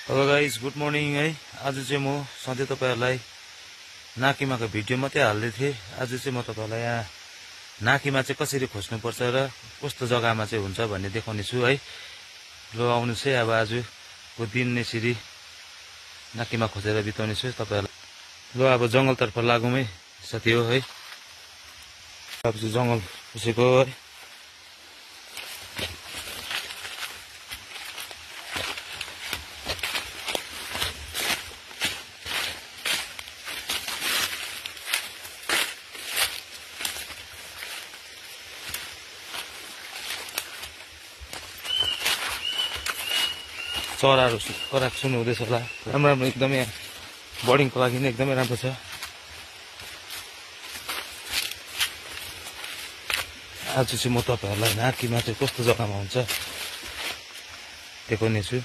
Hello guys, good morning है। आज चाहिँ म सधैँ तपाईहरुलाई नाकिमाको भिडियो मात्रै हाल्दै थिएँ। आज चाहिँ म तपाईहरुलाई यहाँ नाकिमा चाहिँ कसरी खोज्नुपर्छ र कस्तो जग्गामा चाहिँ हुन्छ भन्ने देखाउने छु है। ल आउनु चाहिँ अब आजको दिन यसरी नाकिमा खोजेर बिताउने छु तपाईहरुलाई। ल अब जंगलतर्फ लागौँ है साथी हो है। अब चाहिँ जंगल पसेको है। चराहरु कराक सुन्नु हुँदैछ होला। राम्रो राम्रो एकदमै बर्डिङको लागि नै एकदमै राम्रो छ। आज चाहिँ म तपाईहरुलाई नाकिमा चाहिँ कस्तो जग्गामा हुन्छ देखाउने छु।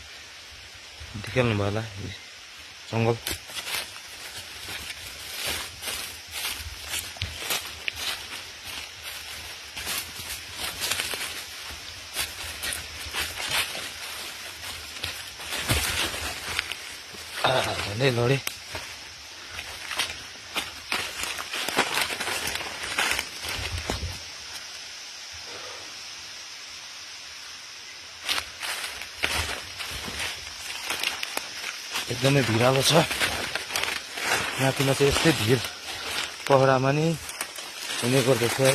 देखाल्नु भयो होला जंगल। भन्दै लडे एकदमै भिरालो छ। नाकिमा चाहिँ यस्तै भिर पहरामा नि हुने गर्दछ है।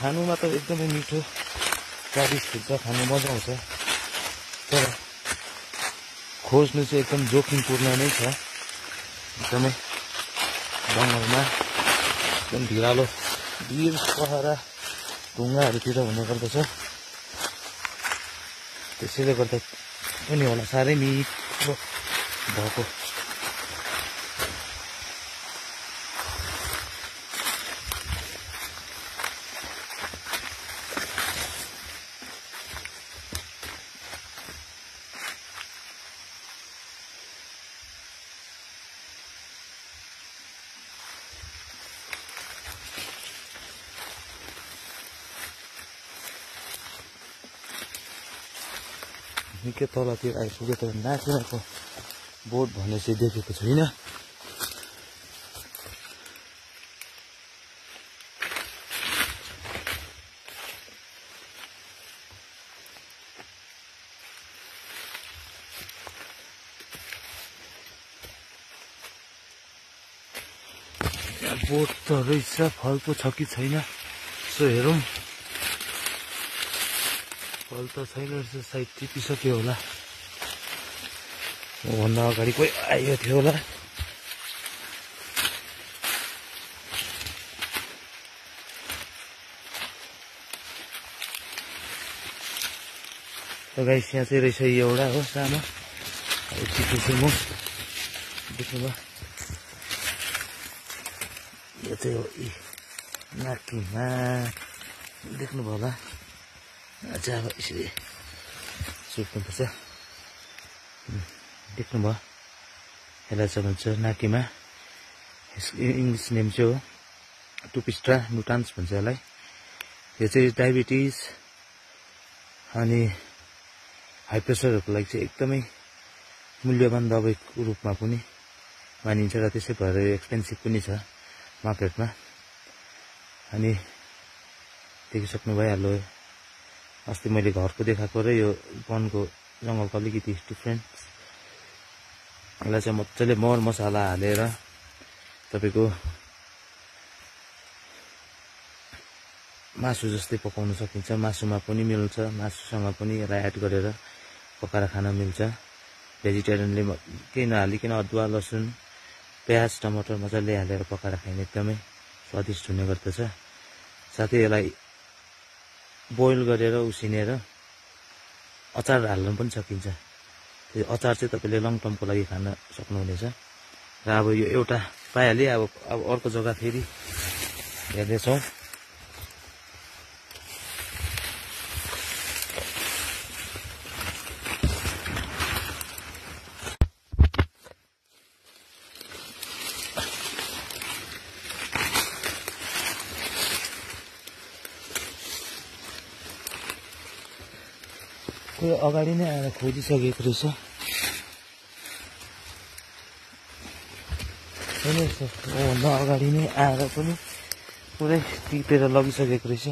खानुमा त एकदमै मिठो स्वादिष्ट हुन्छ, खानु मजा आउँछ। तर खोज्नु चाहिँ एकदम जोखिमपूर्ण नै छ। एकदमै जंगलमा एकदम भिरालो भिर पहरा ढुङ्गाहरूतिर हुने गर्दछ। त्यसैले गर्दा पनि होला साह्रै मिठो भएको। निकै तलतिर आइपुग्यो तर नाकिमाको बोर्ड भन्ने चाहिँ देखेको छुइनँ। बोर्ड त रहेछ, फल पो छ कि छैन यसो हेरौँ। फल त छैन रहेछ, सायद टिपिसक्यो होला। भन्दा अगाडि कोही आयो थियो होला। गाइस यहाँ चाहिँ रहेछ एउटा हो सानो टिपेछु म। देख्नुभयो यो चाहिँ हो नाकिमा, देख्नुभयो होला। अझै अब यसरी सुत्नुपर्छ। देख्नुभयो यसलाई चाहिँ भन्छ नाकिमा। इङ्ग्लिस नेम चाहिँ हो टुपिस्ट्रा नुटान्स भन्छ यसलाई। यो चाहिँ डायबिटिज अनि हाई प्रेसरहरूको लागि चाहिँ एकदमै मूल्यवान दबाईको रूपमा पनि मानिन्छ र त्यसै भएर एक्सपेन्सिभ पनि छ मार्केटमा। अनि देखिसक्नु भइहाल्यो, अस्ति मैले घरको देखाएको र यो वनको जंगलको अलिकति डिफ्रेन्ट। यसलाई चाहिँ मजाले मर मसाला हालेर तपाईको मासु जस्तै पकाउन सकिन्छ। मासुमा पनि मिल्छ, मासुसँग पनि यसलाई एड गरेर पकाएर खान मिल्छ। भेजिटेरियनले केही नहालिकन अदुवा लसुन प्याज टमाटर मजाले हालेर पकाएर खाइने एकदमै स्वादिष्ट हुने गर्दछ। साथै यसलाई बोइल गरेर उसिनेर अचार हाल्न पनि सकिन्छ। त्यो अचार चाहिँ तपाईले लङ टर्मको लागि खान सक्नुहुनेछ। र अब यो एउटा पाइहालेँ। अब अर्को जग्गा फेरि हेर्दैछौँ। कोही अगाडि नै आएर खोजिसकेको रहेछ। ओभन्दा अगाडि नै आएर पनि पुरै टिपेर लगिसकेको रहेछ।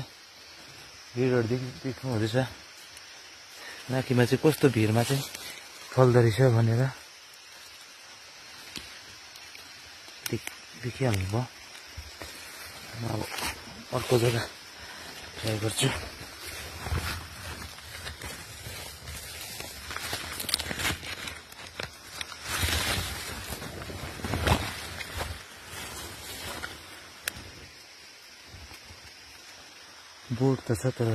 भिडहरू देख्नु हुँदैछ नाकीमा चाहिँ कस्तो भिडमा चाहिँ फल्दो रहेछ भनेर देखिहाल्नु भयो। अब अर्को जग्गा ट्राई गर्छु। बोर्ड त छ तर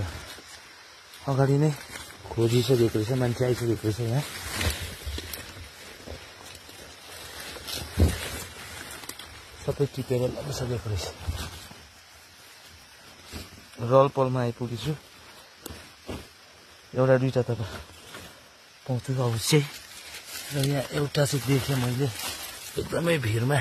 अगाडि नै खोजिसकेको रहेछ, मान्छे आइसकेको रहेछ यहाँ। सबै टिपेर लगिसकेको रहेछ। रलपलमा आइपुगेछु। एउटा दुईटा त पाउँछु अवश्य। र यहाँ एउटा चाहिँ देखेँ मैले एकदमै भिडमा।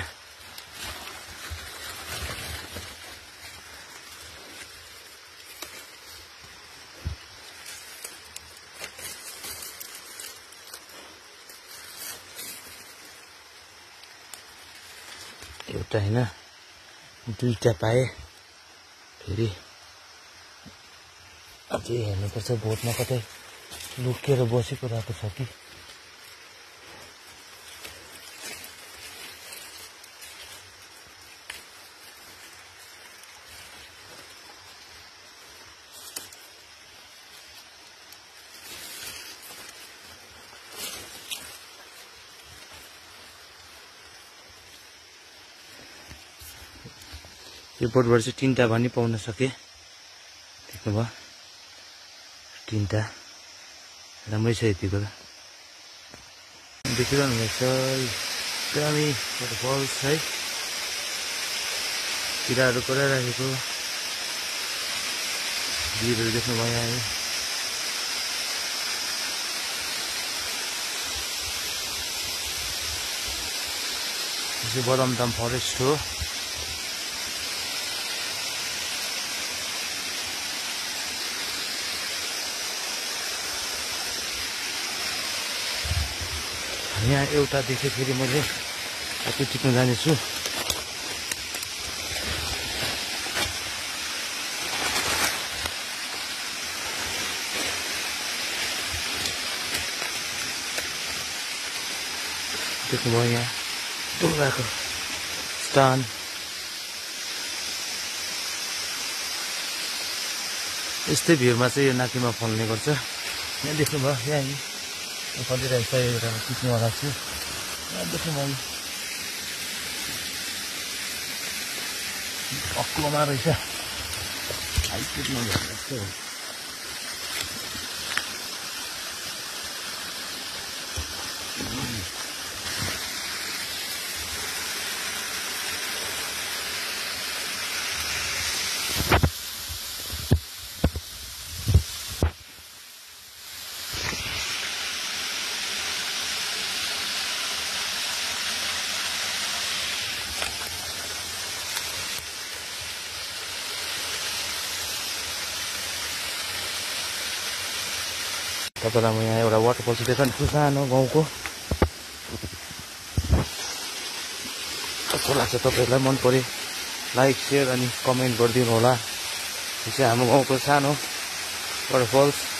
एउटा होइन दुईटा पाएँ। फेरि अझै हेर्नुपर्छ बोटमा कतै लुकेर बसेको रहेको छ कि। यो बोटबाट चाहिँ 3टा भनी पाउन सके। देख्नुभयो 3टा राम्रै छ। यतिको देखिरहनु भएको छ एकदमै वाटरफल्स है। किराहरू कराइराखेको भिडहरू देख्नुभयो यहाँ। यो बदामताम फरेस्ट हो। यहाँ एउटा देखेँ फेरि मैले त्यो टिप्न जानेछु। देख्नुभयो यहाँ ढुङ्गाको स्थान। यस्तै भिडमा चाहिँ यो नाकीमा फल्ने गर्छ। यहाँ देख्नुभयो यहाँ फलिरहेको छ। एउटा टिप्नेवाला छु। यहाँ देख्नुभयो अक्लोमा रहेछ। आइपुग्नु जस्तो हो। तपाईँलाई म यहाँ एउटा वाटरफल चाहिँ देखाउँछु सानो गाउँको। कस्तो लाग्छ तपाईँहरूलाई मन पऱ्यो लाइक सेयर अनि कमेन्ट गरिदिनु होला। यो चाहिँ हाम्रो गाउँको सानो वाटरफल्स।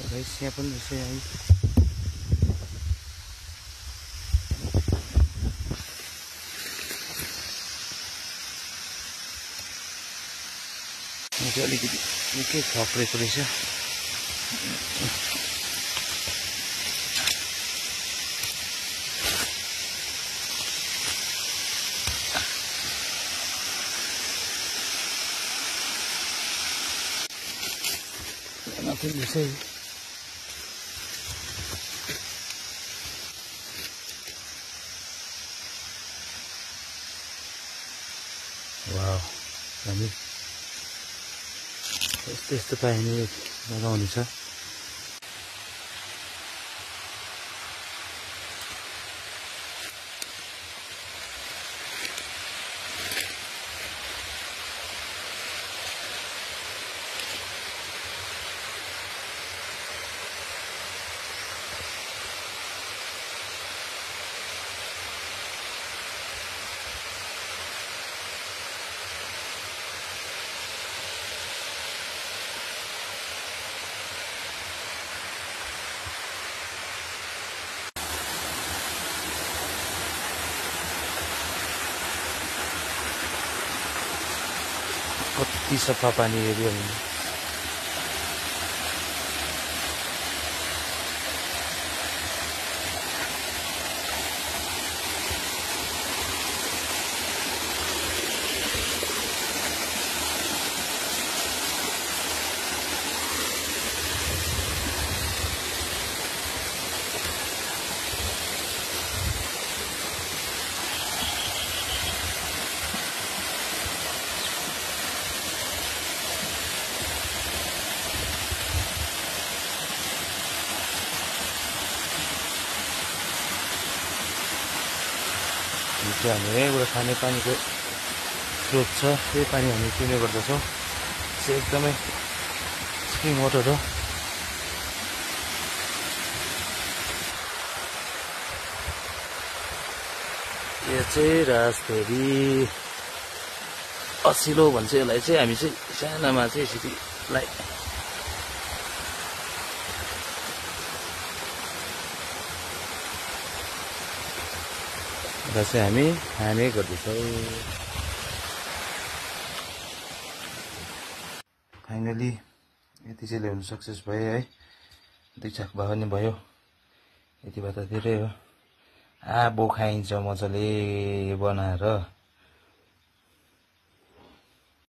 गाइस यहाँ पनि रहेछ है। यहाँ चाहिँ अलिकति निकै खप्रेको रहेछ। Nothing to say. Wow, हामी यस्तो पाइने लगाउने छ। कति सफा पानी हेऱ्यो भने हामी एउटा खाने पानीको स्रोत छ। त्यही पानी हामी पिउने गर्दछौँ। चाहिँ एकदमै स्प्रिङ वाटर हो। यो चाहिँ राजधोरी असिलो भन्छ यसलाई चाहिँ। हामी चाहिँ सानामा चाहिँ यसरीलाई चाहिँ हामी खाने गर्दछौँ। फाइनली यति चाहिँ ल्याउनु सक्सेस भयो है। 2 छाक भए पनि भयो। यति भए त धेरै हो। आबो खाइन्छ मजाले बनाएर।